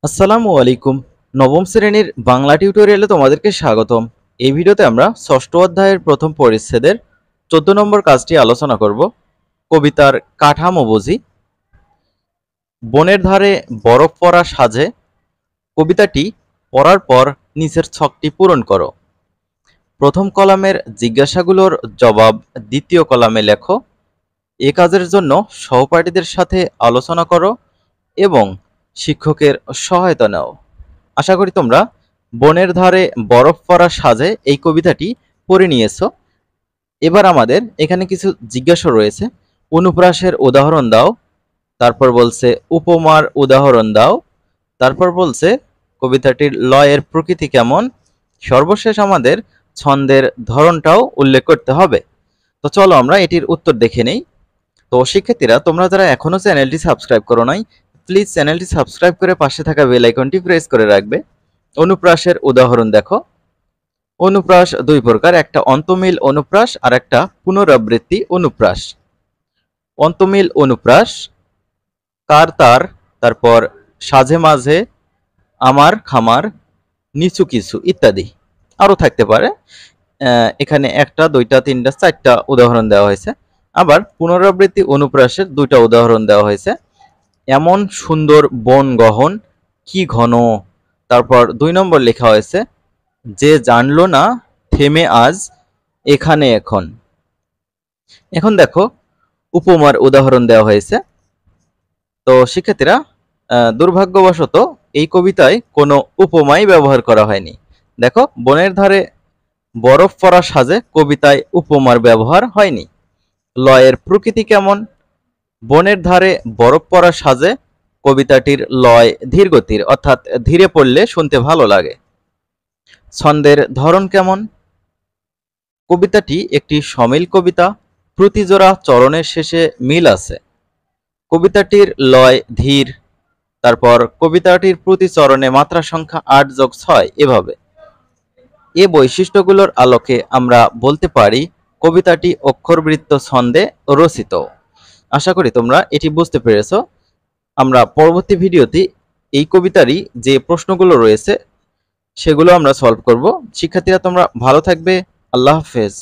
আসসালামু আলাইকুম। নবম শ্রেণীর বাংলা টিউটোরিয়ালে তোমাদেরকে স্বাগতম। এই ভিডিওতে আমরা ষষ্ঠ অধ্যায়ের প্রথম পরিচ্ছেদের 14 নম্বর কাজটি আলোচনা করব। কবিতার কাঠামো বুঝি। বনের ধারে বরফ পরা সাজে কবিতাটি পড়ার পর নিচের ছকটি পূরণ করো। প্রথম কলামের জিজ্ঞাসাগুলোর জবাব দ্বিতীয় কলামে লেখো। এ কাজের জন্য সহপাঠীদের সাথে আলোচনা করো এবং শিক্ষকের সহায়তা নাও। আশা করি তোমরা বনের ধারে বরফ পরা সাজে এই কবিতাটি পড়ে নিয়েছো। এবার আমাদের এখানে কিছু জিজ্ঞাসা রয়েছে। অনুপ্রাসের উদাহরণ দাও, তারপর বলছে উপমার উদাহরণ দাও, তারপর বলছে কবিতাটির লয়ের প্রকৃতি কেমন, সর্বশেষ আমাদের ছন্দের ধরনটাও উল্লেখ করতে হবে। তো চলো আমরা এটির উত্তর দেখে নেই। তো শিক্ষার্থীরা, তোমরা যারা এখনো চ্যানেলটি সাবস্ক্রাইব করো নাই, প্লিজ চ্যানেলটি সাবস্ক্রাইব করে পাশে থাকা বেল আইকনটি প্রেস করে রাখবে। অনুপ্রাসের উদাহরণ দেখো। অনুপ্রাস দুই প্রকার, একটা অন্তমিল অনুপ্রাস আর একটা পুনরাবৃত্তি অনুপ্রাস। অন্তমিল অনুপ্রাস কার তার, তারপর সাঝে মাঝে, আমার খামার, নিচু কিছু ইত্যাদি আরো থাকতে পারে। এখানে একটা, দুইটা, তিনটা, চারটা উদাহরণ দেওয়া হয়েছে। আবার পুনরাবৃত্তি অনুপ্রাসের দুইটা উদাহরণ দেওয়া হয়েছে। এমন সুন্দর বন গহন, কি ঘন। তারপর 2 নম্বর লেখা হয়েছে যে জানলো না থেমে আজ এখানে এখন। এখন দেখো উপমার উদাহরণ দেওয়া হয়েছে। তো শিক্ষার্থীরা, দুর্ভাগ্যবশত এই কবিতায় কোনো উপমাই ব্যবহার করা হয়নি। দেখো, বনের ধারে বরফ পরা সাজে কবিতায় উপমার ব্যবহার হয়নি। লয়ের প্রকৃতি কেমন, বনের ধারে বরফ পরা সাজে কবিতাটির লয় ধীরগতির, অর্থাৎ ধীরে পড়লে শুনতে ভালো লাগে। ছন্দের ধরন কেমন, কবিতাটি একটি সমিল কবিতা, প্রতিজোড়া চরণের শেষে মিল আছে। কবিতাটির লয় ধীর, তারপর কবিতাটির প্রতি চরণে মাত্রা সংখ্যা 8+6 এভাবে। এ বৈশিষ্ট্যগুলোর আলোকে আমরা বলতে পারি কবিতাটি অক্ষরবৃত্ত ছন্দে রচিত। আশা করি তোমরা এটি বুঝতে পেরেছো। আমরা পরবর্তী ভিডিওতে এই কবিতারই যে প্রশ্নগুলো রয়েছে সেগুলো আমরা সলভ করব। শিক্ষার্থীরা, তোমরা ভালো থাকবে। আল্লাহ হাফেজ।